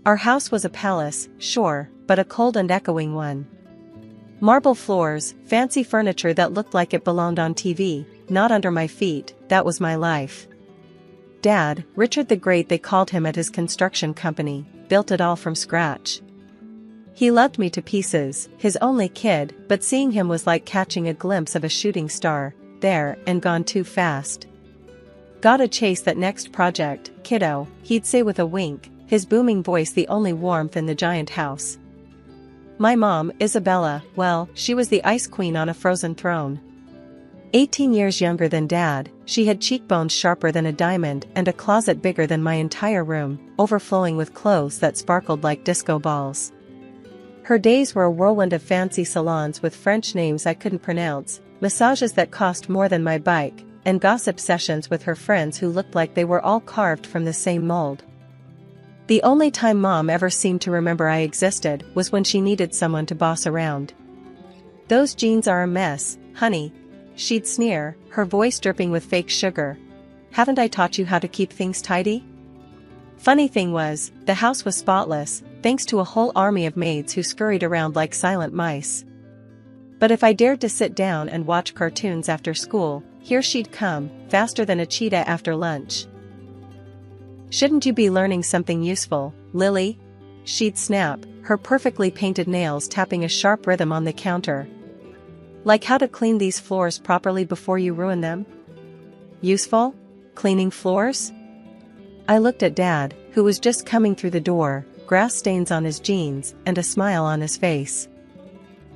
Our house was a palace, sure, but a cold and echoing one. Marble floors, fancy furniture that looked like it belonged on TV, not under my feet, that was my life. Dad, Richard the Great they called him at his construction company, built it all from scratch. He loved me to pieces, his only kid, but seeing him was like catching a glimpse of a shooting star, there and gone too fast. Gotta chase that next project, kiddo, he'd say with a wink, his booming voice the only warmth in the giant house. My mom, Isabella, well, she was the ice queen on a frozen throne. 18 years younger than Dad, she had cheekbones sharper than a diamond and a closet bigger than my entire room, overflowing with clothes that sparkled like disco balls. Her days were a whirlwind of fancy salons with French names I couldn't pronounce, massages that cost more than my bike, and gossip sessions with her friends who looked like they were all carved from the same mold. The only time Mom ever seemed to remember I existed was when she needed someone to boss around. "Those jeans are a mess, honey," she'd sneer, her voice dripping with fake sugar. "Haven't I taught you how to keep things tidy?" Funny thing was, the house was spotless, thanks to a whole army of maids who scurried around like silent mice. But if I dared to sit down and watch cartoons after school, here she'd come, faster than a cheetah after lunch. "Shouldn't you be learning something useful, Lily?" she'd snap, her perfectly painted nails tapping a sharp rhythm on the counter. "Like how to clean these floors properly before you ruin them?" Useful? Cleaning floors? I looked at Dad, who was just coming through the door, grass stains on his jeans and a smile on his face.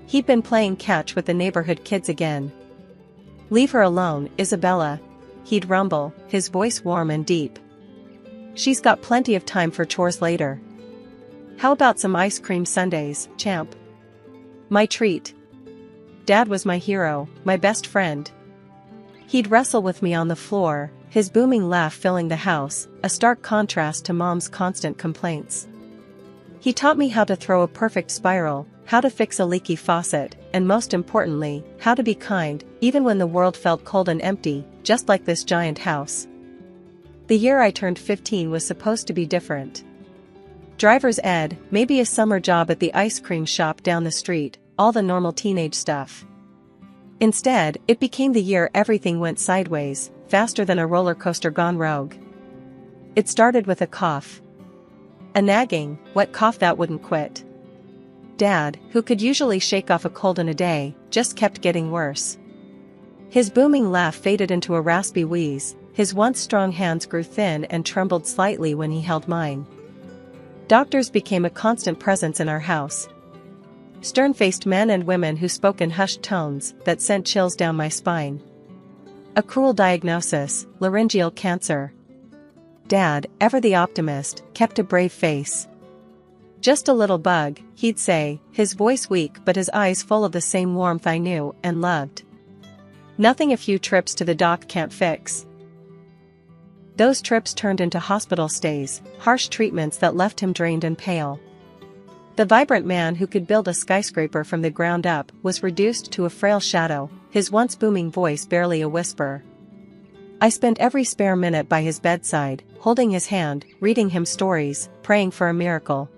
He'd been playing catch with the neighborhood kids again. "Leave her alone, Isabella," he'd rumble, his voice warm and deep. "She's got plenty of time for chores later. How about some ice cream sundaes, champ?" My treat. Dad was my hero, my best friend. He'd wrestle with me on the floor, his booming laugh filling the house, a stark contrast to Mom's constant complaints. He taught me how to throw a perfect spiral, how to fix a leaky faucet, and most importantly, how to be kind, even when the world felt cold and empty, just like this giant house. The year I turned 15 was supposed to be different. Driver's ed, maybe a summer job at the ice cream shop down the street, all the normal teenage stuff. Instead, it became the year everything went sideways, faster than a roller coaster gone rogue. It started with a cough. A nagging, wet cough that wouldn't quit. Dad, who could usually shake off a cold in a day, just kept getting worse. His booming laugh faded into a raspy wheeze, his once strong hands grew thin and trembled slightly when he held mine. Doctors became a constant presence in our house. Stern-faced men and women who spoke in hushed tones that sent chills down my spine. A cruel diagnosis, laryngeal cancer. Dad, ever the optimist, kept a brave face. "Just a little bug," he'd say, his voice weak but his eyes full of the same warmth I knew and loved. "Nothing a few trips to the doc can't fix." Those trips turned into hospital stays, harsh treatments that left him drained and pale. The vibrant man who could build a skyscraper from the ground up was reduced to a frail shadow, his once booming voice barely a whisper. I spent every spare minute by his bedside, holding his hand, reading him stories, praying for a miracle.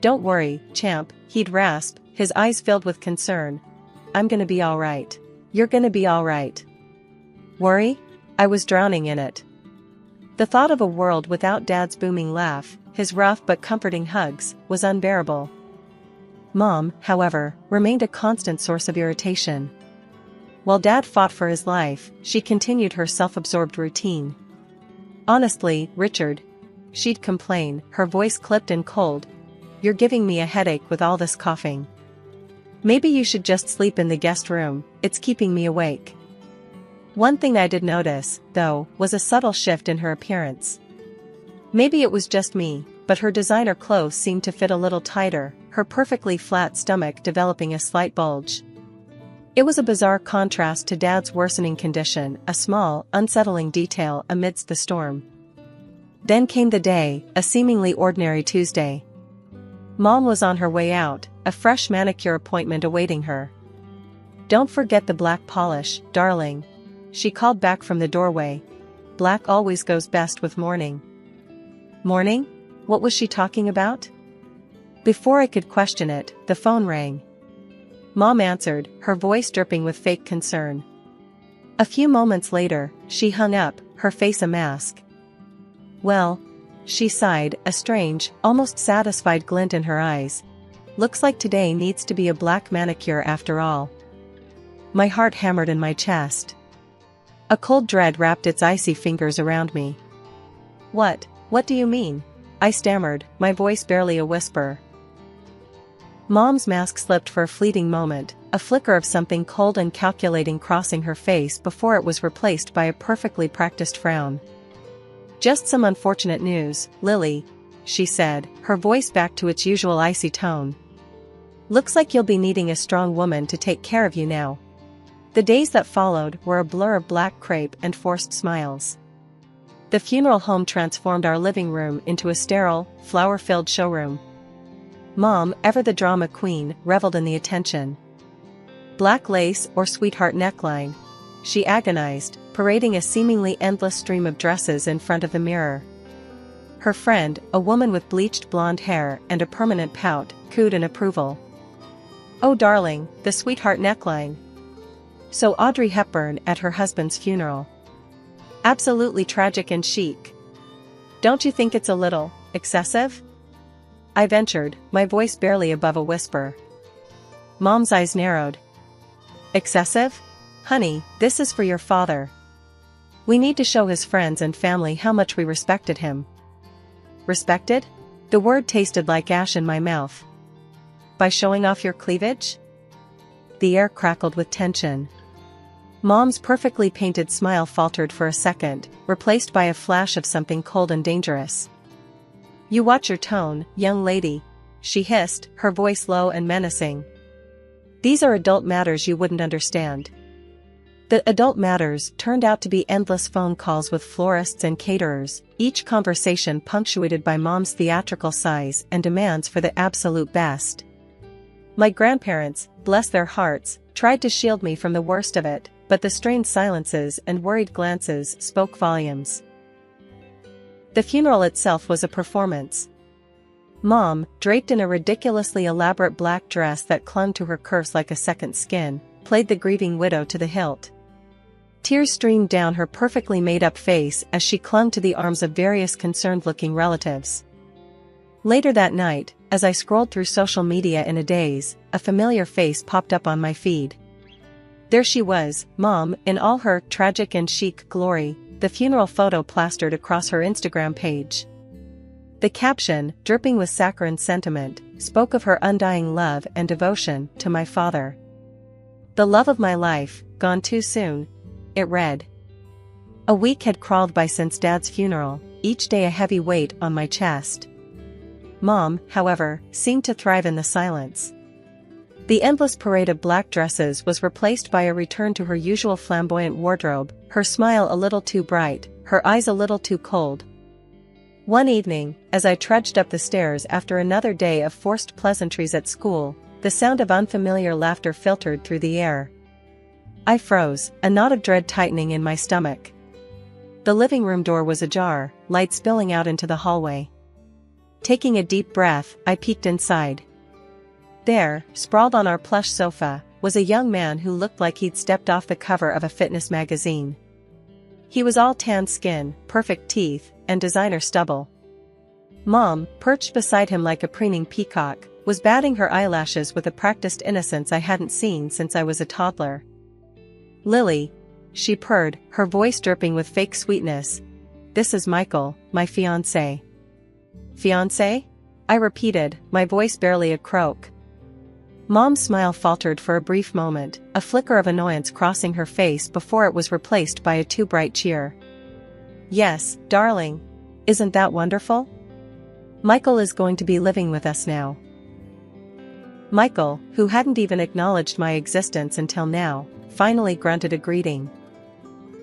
"Don't worry, champ," he'd rasp, his eyes filled with concern. "I'm gonna be all right. You're gonna be all right." Worry? I was drowning in it. The thought of a world without Dad's booming laugh, his rough but comforting hugs, was unbearable. Mom, however, remained a constant source of irritation. While Dad fought for his life, she continued her self-absorbed routine. "Honestly, Richard," she'd complain, her voice clipped and cold, "you're giving me a headache with all this coughing. Maybe you should just sleep in the guest room, it's keeping me awake." One thing I did notice, though, was a subtle shift in her appearance. Maybe it was just me, but her designer clothes seemed to fit a little tighter, her perfectly flat stomach developing a slight bulge. It was a bizarre contrast to Dad's worsening condition, a small, unsettling detail amidst the storm. Then came the day, a seemingly ordinary Tuesday. Mom was on her way out, a fresh manicure appointment awaiting her. "Don't forget the black polish, darling," she called back from the doorway. "Black always goes best with mourning." Mourning? What was she talking about? Before I could question it, the phone rang. Mom answered, her voice dripping with fake concern. A few moments later, she hung up, her face a mask. Well, she sighed, a strange, almost satisfied glint in her eyes. Looks like today needs to be a black manicure after all. My heart hammered in my chest. A cold dread wrapped its icy fingers around me. What do you mean? I stammered, my voice barely a whisper. Mom's mask slipped for a fleeting moment, a flicker of something cold and calculating crossing her face before it was replaced by a perfectly practiced frown. Just some unfortunate news, Lily, she said, her voice back to its usual icy tone. Looks like you'll be needing a strong woman to take care of you now. The days that followed were a blur of black crepe and forced smiles. The funeral home transformed our living room into a sterile, flower-filled showroom. Mom, ever the drama queen, reveled in the attention. Black lace or sweetheart neckline? She agonized, parading a seemingly endless stream of dresses in front of the mirror. Her friend, a woman with bleached blonde hair and a permanent pout, cooed in approval. Oh darling, the sweetheart neckline. So Audrey Hepburn at her husband's funeral. Absolutely tragic and chic. Don't you think it's a little excessive? I ventured, my voice barely above a whisper. Mom's eyes narrowed. Excessive? Honey, this is for your father. We need to show his friends and family how much we respected him. Respected? The word tasted like ash in my mouth. By showing off your cleavage? The air crackled with tension. Mom's perfectly painted smile faltered for a second, replaced by a flash of something cold and dangerous. You watch your tone, young lady, she hissed, her voice low and menacing. These are adult matters you wouldn't understand. The adult matters turned out to be endless phone calls with florists and caterers, each conversation punctuated by Mom's theatrical sighs and demands for the absolute best. My grandparents, bless their hearts, tried to shield me from the worst of it, but the strained silences and worried glances spoke volumes. The funeral itself was a performance. Mom, draped in a ridiculously elaborate black dress that clung to her curves like a second skin, played the grieving widow to the hilt. Tears streamed down her perfectly made-up face as she clung to the arms of various concerned-looking relatives. Later that night, as I scrolled through social media in a daze, a familiar face popped up on my feed. There she was, Mom, in all her tragic and chic glory, the funeral photo plastered across her Instagram page. The caption, dripping with saccharine sentiment, spoke of her undying love and devotion to my father. The love of my life, gone too soon, it read. A week had crawled by since Dad's funeral, each day a heavy weight on my chest. Mom, however, seemed to thrive in the silence. The endless parade of black dresses was replaced by a return to her usual flamboyant wardrobe, her smile a little too bright, her eyes a little too cold. One evening, as I trudged up the stairs after another day of forced pleasantries at school, the sound of unfamiliar laughter filtered through the air. I froze, a knot of dread tightening in my stomach. The living room door was ajar, light spilling out into the hallway. Taking a deep breath, I peeked inside. There, sprawled on our plush sofa, was a young man who looked like he'd stepped off the cover of a fitness magazine. He was all tan skin, perfect teeth, and designer stubble. Mom, perched beside him like a preening peacock, was batting her eyelashes with a practiced innocence I hadn't seen since I was a toddler. Lily, she purred, her voice dripping with fake sweetness. This is Michael, my fiancé. Fiancé? I repeated, my voice barely a croak. Mom's smile faltered for a brief moment, a flicker of annoyance crossing her face before it was replaced by a too bright cheer. Yes, darling. Isn't that wonderful? Michael is going to be living with us now. Michael, who hadn't even acknowledged my existence until now, finally grunted a greeting.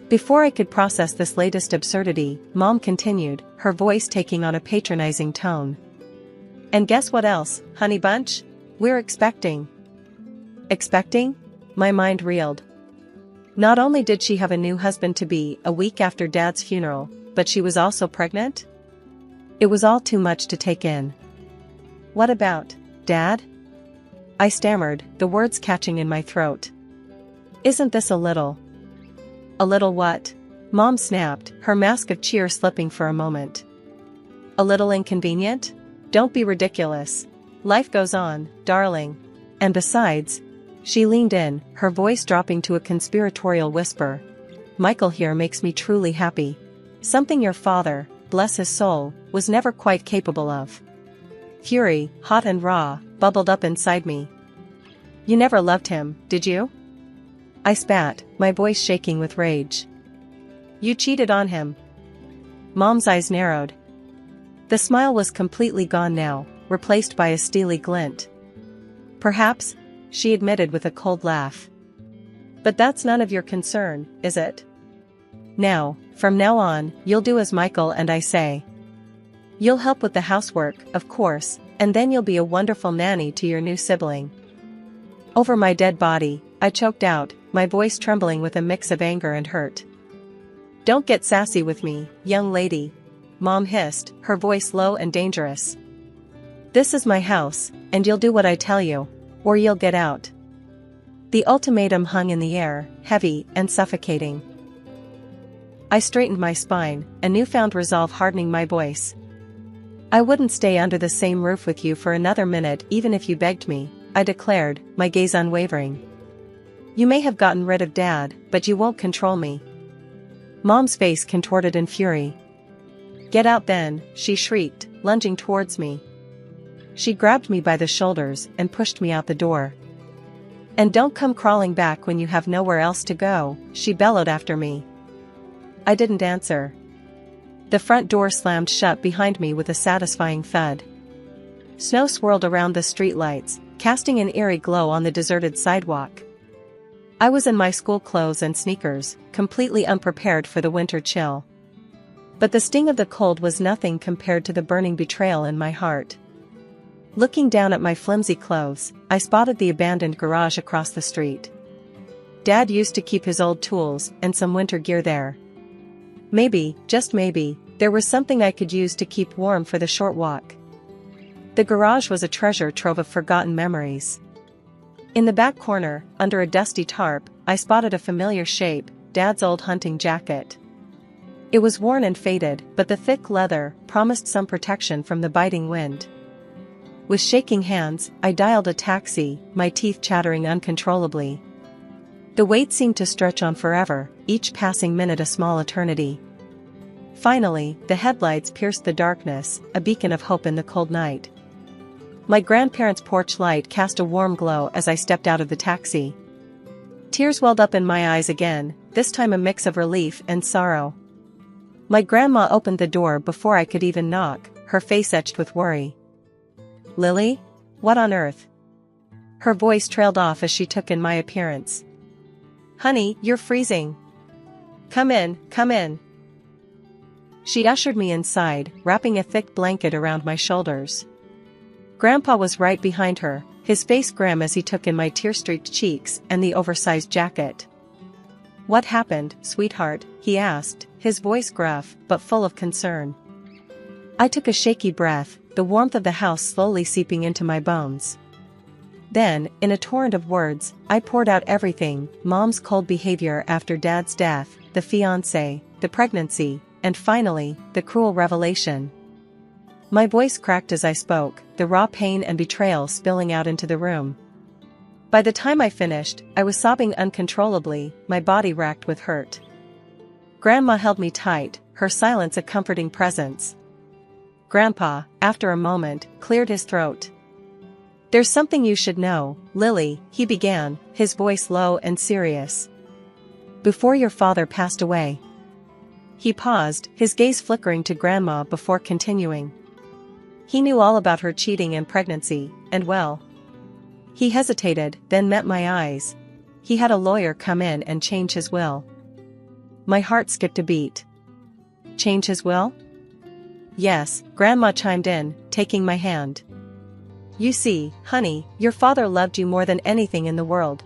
Before I could process this latest absurdity, Mom continued, her voice taking on a patronizing tone. And guess what else, honey bunch? We're expecting. Expecting? My mind reeled. Not only did she have a new husband-to-be a week after Dad's funeral, but she was also pregnant? It was all too much to take in. "What about, Dad?" I stammered, the words catching in my throat. "Isn't this a little..." "A little what?" Mom snapped, her mask of cheer slipping for a moment. "A little inconvenient? Don't be ridiculous. Life goes on, darling. And besides..." She leaned in, her voice dropping to a conspiratorial whisper. "Michael here makes me truly happy. Something your father, bless his soul, was never quite capable of." Fury, hot and raw, bubbled up inside me. "You never loved him, did you?" I spat, my voice shaking with rage. "You cheated on him." Mom's eyes narrowed. The smile was completely gone now, replaced by a steely glint. "Perhaps," she admitted with a cold laugh. "But that's none of your concern, is it? Now, from now on, you'll do as Michael and I say. You'll help with the housework, of course, and then you'll be a wonderful nanny to your new sibling." Over my dead body, I choked out, my voice trembling with a mix of anger and hurt. "Don't get sassy with me, young lady," Mom hissed, her voice low and dangerous. "This is my house, and you'll do what I tell you, or you'll get out." The ultimatum hung in the air, heavy and suffocating. I straightened my spine, a newfound resolve hardening my voice. "I wouldn't stay under the same roof with you for another minute even if you begged me," I declared, my gaze unwavering. "You may have gotten rid of Dad, but you won't control me." Mom's face contorted in fury. "Get out then," she shrieked, lunging towards me. She grabbed me by the shoulders and pushed me out the door. "And don't come crawling back when you have nowhere else to go," she bellowed after me. I didn't answer. The front door slammed shut behind me with a satisfying thud. Snow swirled around the streetlights, casting an eerie glow on the deserted sidewalk. I was in my school clothes and sneakers, completely unprepared for the winter chill. But the sting of the cold was nothing compared to the burning betrayal in my heart. Looking down at my flimsy clothes, I spotted the abandoned garage across the street. Dad used to keep his old tools and some winter gear there. Maybe, just maybe, there was something I could use to keep warm for the short walk. The garage was a treasure trove of forgotten memories. In the back corner, under a dusty tarp, I spotted a familiar shape, Dad's old hunting jacket. It was worn and faded, but the thick leather promised some protection from the biting wind. With shaking hands, I dialed a taxi, my teeth chattering uncontrollably. The wait seemed to stretch on forever, each passing minute a small eternity. Finally, the headlights pierced the darkness, a beacon of hope in the cold night. My grandparents' porch light cast a warm glow as I stepped out of the taxi. Tears welled up in my eyes again, this time a mix of relief and sorrow. My grandma opened the door before I could even knock, her face etched with worry. "Lily? What on earth?" Her voice trailed off as she took in my appearance. "Honey, you're freezing. Come in, come in." She ushered me inside, wrapping a thick blanket around my shoulders. Grandpa was right behind her, his face grim as he took in my tear-streaked cheeks and the oversized jacket. "What happened, sweetheart?" he asked, his voice gruff but full of concern. I took a shaky breath, the warmth of the house slowly seeping into my bones. Then, in a torrent of words, I poured out everything: Mom's cold behavior after Dad's death, the fiancé, the pregnancy, and finally, the cruel revelation. My voice cracked as I spoke, the raw pain and betrayal spilling out into the room. By the time I finished, I was sobbing uncontrollably, my body racked with hurt. Grandma held me tight, her silence a comforting presence. Grandpa, after a moment, cleared his throat. "There's something you should know, Lily," he began, his voice low and serious. "Before your father passed away..." He paused, his gaze flickering to Grandma before continuing. "He knew all about her cheating and pregnancy, and well..." He hesitated, then met my eyes. "He had a lawyer come in and change his will." My heart skipped a beat. "Change his will?" "Yes," Grandma chimed in, taking my hand. "You see, honey, your father loved you more than anything in the world.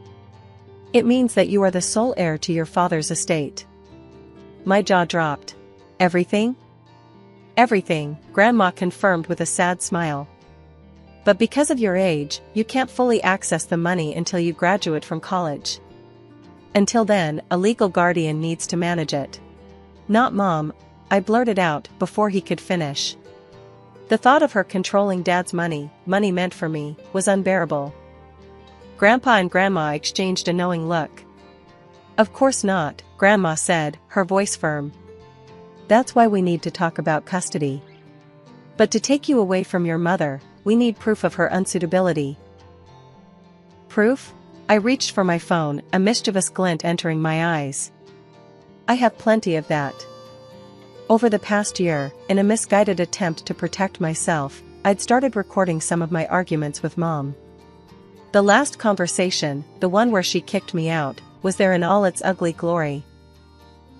It means that you are the sole heir to your father's estate." My jaw dropped. "Everything?" Everything, Grandma confirmed with a sad smile. But because of your age, you can't fully access the money until you graduate from college. Until then, a legal guardian needs to manage it. Not Mom, I blurted out before he could finish. The thought of her controlling Dad's money meant for me, was unbearable. Grandpa and Grandma exchanged a knowing look. Of course not, Grandma said, her voice firm. That's why we need to talk about custody. But to take you away from your mother, we need proof of her unsuitability. Proof? I reached for my phone, a mischievous glint entering my eyes. I have plenty of that. Over the past year, in a misguided attempt to protect myself, I'd started recording some of my arguments with Mom. The last conversation, the one where she kicked me out, was there in all its ugly glory.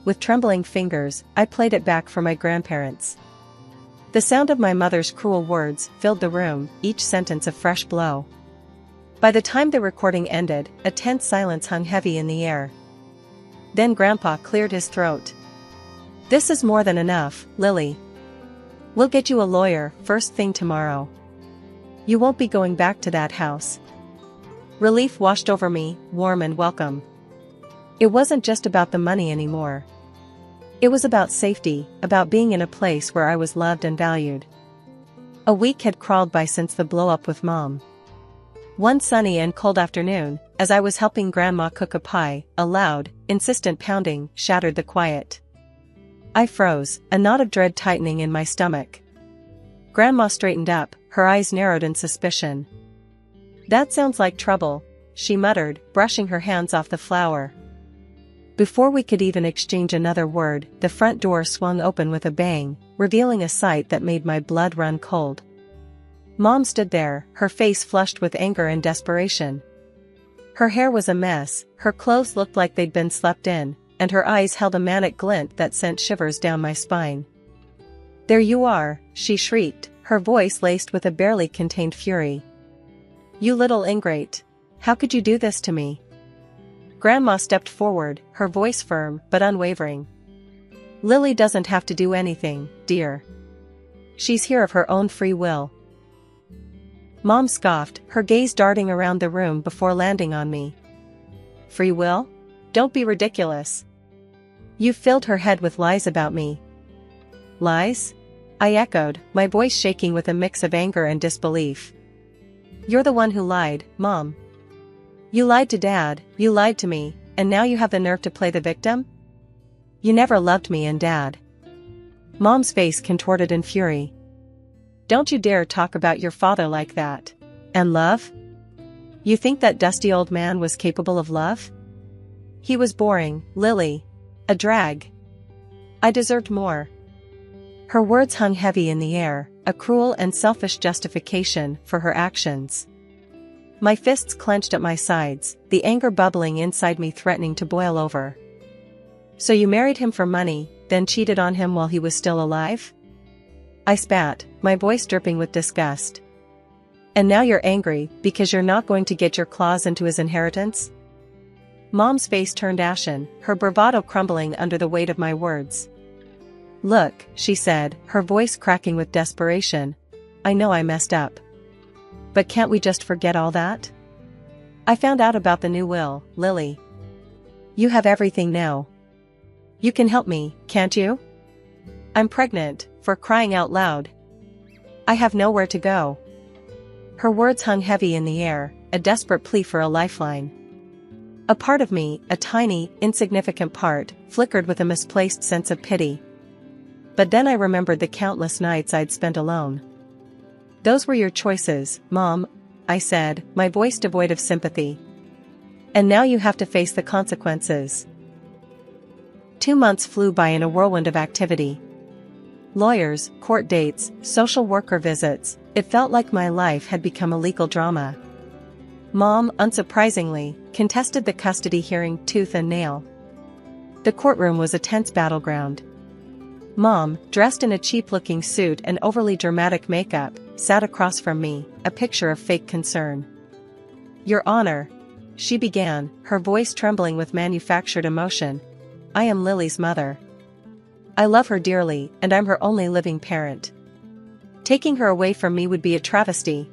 With trembling fingers, I played it back for my grandparents. The sound of my mother's cruel words filled the room, each sentence a fresh blow. By the time the recording ended, a tense silence hung heavy in the air. Then Grandpa cleared his throat. This is more than enough, Lily. We'll get you a lawyer first thing tomorrow. You won't be going back to that house. Relief washed over me, warm and welcome. It wasn't just about the money anymore. It was about safety, about being in a place where I was loved and valued. A week had crawled by since the blow-up with Mom. One sunny and cold afternoon, as I was helping Grandma cook a pie, a loud, insistent pounding shattered the quiet. I froze, a knot of dread tightening in my stomach. Grandma straightened up, her eyes narrowed in suspicion. That sounds like trouble, she muttered, brushing her hands off the flour. Before we could even exchange another word, the front door swung open with a bang, revealing a sight that made my blood run cold. Mom stood there, her face flushed with anger and desperation. Her hair was a mess, her clothes looked like they'd been slept in, and her eyes held a manic glint that sent shivers down my spine. There you are, she shrieked, her voice laced with a barely contained fury. You little ingrate. How could you do this to me? Grandma stepped forward, her voice firm but unwavering. Lily doesn't have to do anything, dear. She's here of her own free will. Mom scoffed, her gaze darting around the room before landing on me. Free will? Don't be ridiculous. You filled her head with lies about me. Lies? I echoed, my voice shaking with a mix of anger and disbelief. You're the one who lied, Mom. You lied to Dad, you lied to me, and now you have the nerve to play the victim? You never loved me and Dad. Mom's face contorted in fury. Don't you dare talk about your father like that. And love? You think that dusty old man was capable of love? He was boring, Lily. A drag. I deserved more. Her words hung heavy in the air, a cruel and selfish justification for her actions. My fists clenched at my sides, the anger bubbling inside me threatening to boil over. So you married him for money, then cheated on him while he was still alive? I spat, my voice dripping with disgust. And now you're angry because you're not going to get your claws into his inheritance? Mom's face turned ashen, her bravado crumbling under the weight of my words. Look, she said, her voice cracking with desperation. I know I messed up. But can't we just forget all that? I found out about the new will, Lily. You have everything now. You can help me, can't you? I'm pregnant, for crying out loud. I have nowhere to go. Her words hung heavy in the air, a desperate plea for a lifeline. A part of me, a tiny, insignificant part, flickered with a misplaced sense of pity. But then I remembered the countless nights I'd spent alone. Those were your choices, Mom, I said, my voice devoid of sympathy. And now you have to face the consequences. 2 months flew by in a whirlwind of activity. Lawyers, court dates, social worker visits, it felt like my life had become a legal drama. Mom, unsurprisingly, contested the custody hearing tooth and nail. The courtroom was a tense battleground. Mom, dressed in a cheap-looking suit and overly dramatic makeup, sat across from me, a picture of fake concern. Your Honor, she began, her voice trembling with manufactured emotion. I am Lily's mother. I love her dearly, and I'm her only living parent. Taking her away from me would be a travesty."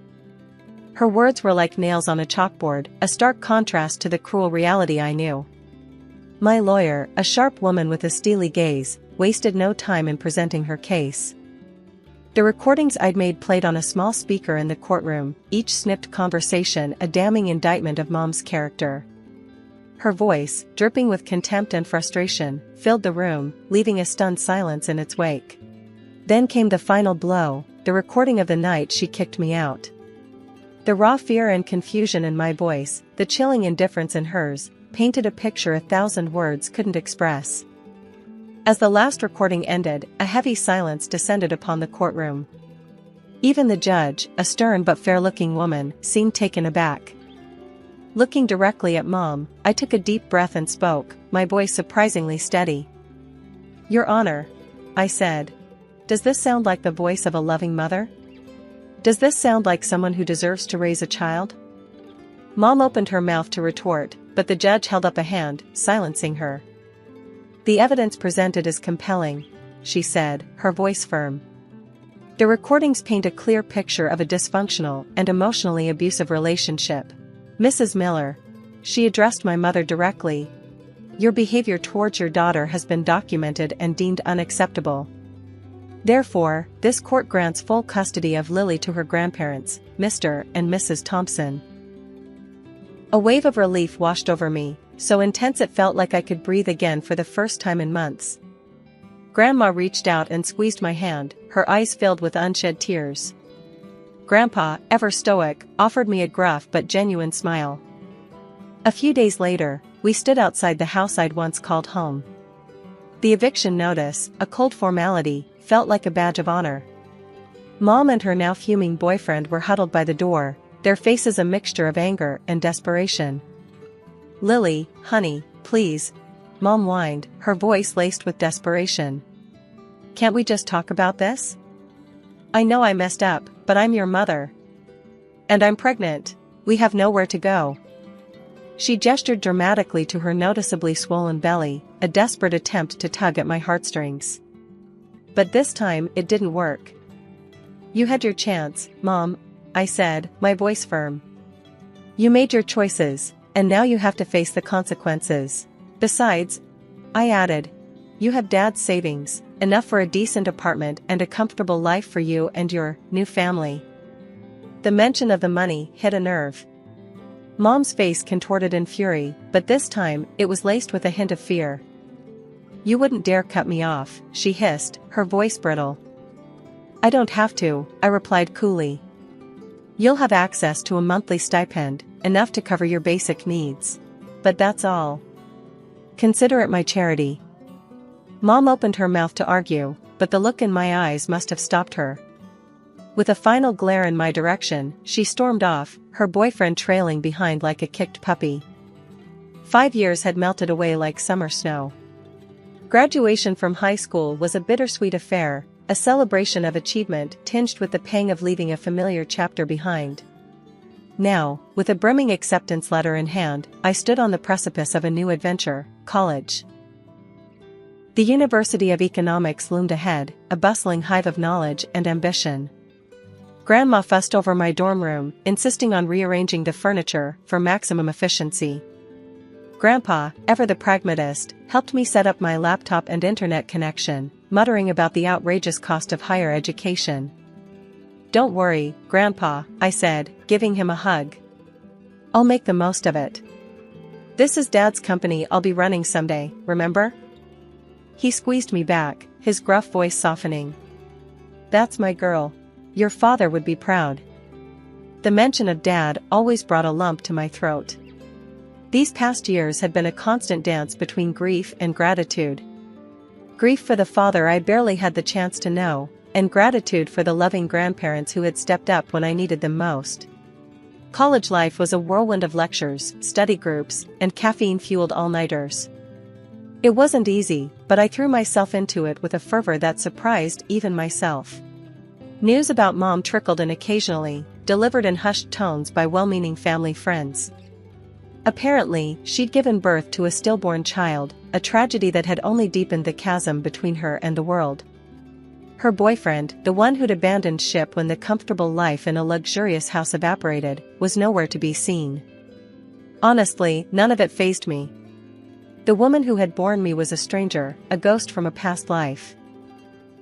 Her words were like nails on a chalkboard, a stark contrast to the cruel reality I knew. My lawyer, a sharp woman with a steely gaze, wasted no time in presenting her case. The recordings I'd made played on a small speaker in the courtroom, each snipped conversation a damning indictment of Mom's character. Her voice, dripping with contempt and frustration, filled the room, leaving a stunned silence in its wake. Then came the final blow, the recording of the night she kicked me out. The raw fear and confusion in my voice, the chilling indifference in hers, painted a picture 1,000 words couldn't express. As the last recording ended, a heavy silence descended upon the courtroom. Even the judge, a stern but fair-looking woman, seemed taken aback. Looking directly at Mom, I took a deep breath and spoke, my voice surprisingly steady. "Your Honor," I said. "Does this sound like the voice of a loving mother? Does this sound like someone who deserves to raise a child?" Mom opened her mouth to retort, but the judge held up a hand, silencing her. "The evidence presented is compelling," she said, her voice firm. "The recordings paint a clear picture of a dysfunctional and emotionally abusive relationship. Mrs. Miller," she addressed my mother directly, "your behavior towards your daughter has been documented and deemed unacceptable. Therefore, this court grants full custody of Lily to her grandparents, Mr. and Mrs. Thompson." A wave of relief washed over me, so intense it felt like I could breathe again for the first time in months. Grandma reached out and squeezed my hand, her eyes filled with unshed tears. Grandpa, ever stoic, offered me a gruff but genuine smile. A few days later, we stood outside the house I'd once called home. The eviction notice, a cold formality, felt like a badge of honor. Mom and her now fuming boyfriend were huddled by the door, their faces a mixture of anger and desperation. "Lily, honey, please," Mom whined, her voice laced with desperation. "Can't we just talk about this? I know I messed up, but I'm your mother. And I'm pregnant. We have nowhere to go." She gestured dramatically to her noticeably swollen belly, a desperate attempt to tug at my heartstrings. But this time, it didn't work. "You had your chance, Mom," I said, my voice firm. "You made your choices, and now you have to face the consequences. Besides," I added, "you have Dad's savings, enough for a decent apartment and a comfortable life for you and your new family." The mention of the money hit a nerve. Mom's face contorted in fury, but this time, it was laced with a hint of fear. "You wouldn't dare cut me off," she hissed, her voice brittle. "I don't have to," I replied coolly. "You'll have access to a monthly stipend, enough to cover your basic needs. But that's all. Consider it my charity." Mom opened her mouth to argue, but the look in my eyes must have stopped her. With a final glare in my direction, she stormed off, her boyfriend trailing behind like a kicked puppy. 5 years had melted away like summer snow. Graduation from high school was a bittersweet affair, a celebration of achievement tinged with the pang of leaving a familiar chapter behind. Now, with a brimming acceptance letter in hand, I stood on the precipice of a new adventure, college. The University of Economics loomed ahead, a bustling hive of knowledge and ambition. Grandma fussed over my dorm room, insisting on rearranging the furniture for maximum efficiency. Grandpa, ever the pragmatist, helped me set up my laptop and internet connection, muttering about the outrageous cost of higher education. "Don't worry, Grandpa," I said, giving him a hug. "I'll make the most of it. This is Dad's company I'll be running someday, remember?" He squeezed me back, his gruff voice softening. "That's my girl. Your father would be proud." The mention of Dad always brought a lump to my throat. These past years had been a constant dance between grief and gratitude. Grief for the father I barely had the chance to know, and gratitude for the loving grandparents who had stepped up when I needed them most. College life was a whirlwind of lectures, study groups, and caffeine-fueled all-nighters. It wasn't easy, but I threw myself into it with a fervor that surprised even myself. News about Mom trickled in occasionally, delivered in hushed tones by well-meaning family friends. Apparently, she'd given birth to a stillborn child, a tragedy that had only deepened the chasm between her and the world. Her boyfriend, the one who'd abandoned ship when the comfortable life in a luxurious house evaporated, was nowhere to be seen. Honestly, none of it fazed me. The woman who had borne me was a stranger, a ghost from a past life.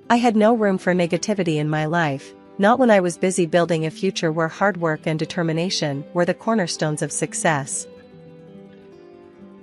I had no room for negativity in my life, not when I was busy building a future where hard work and determination were the cornerstones of success.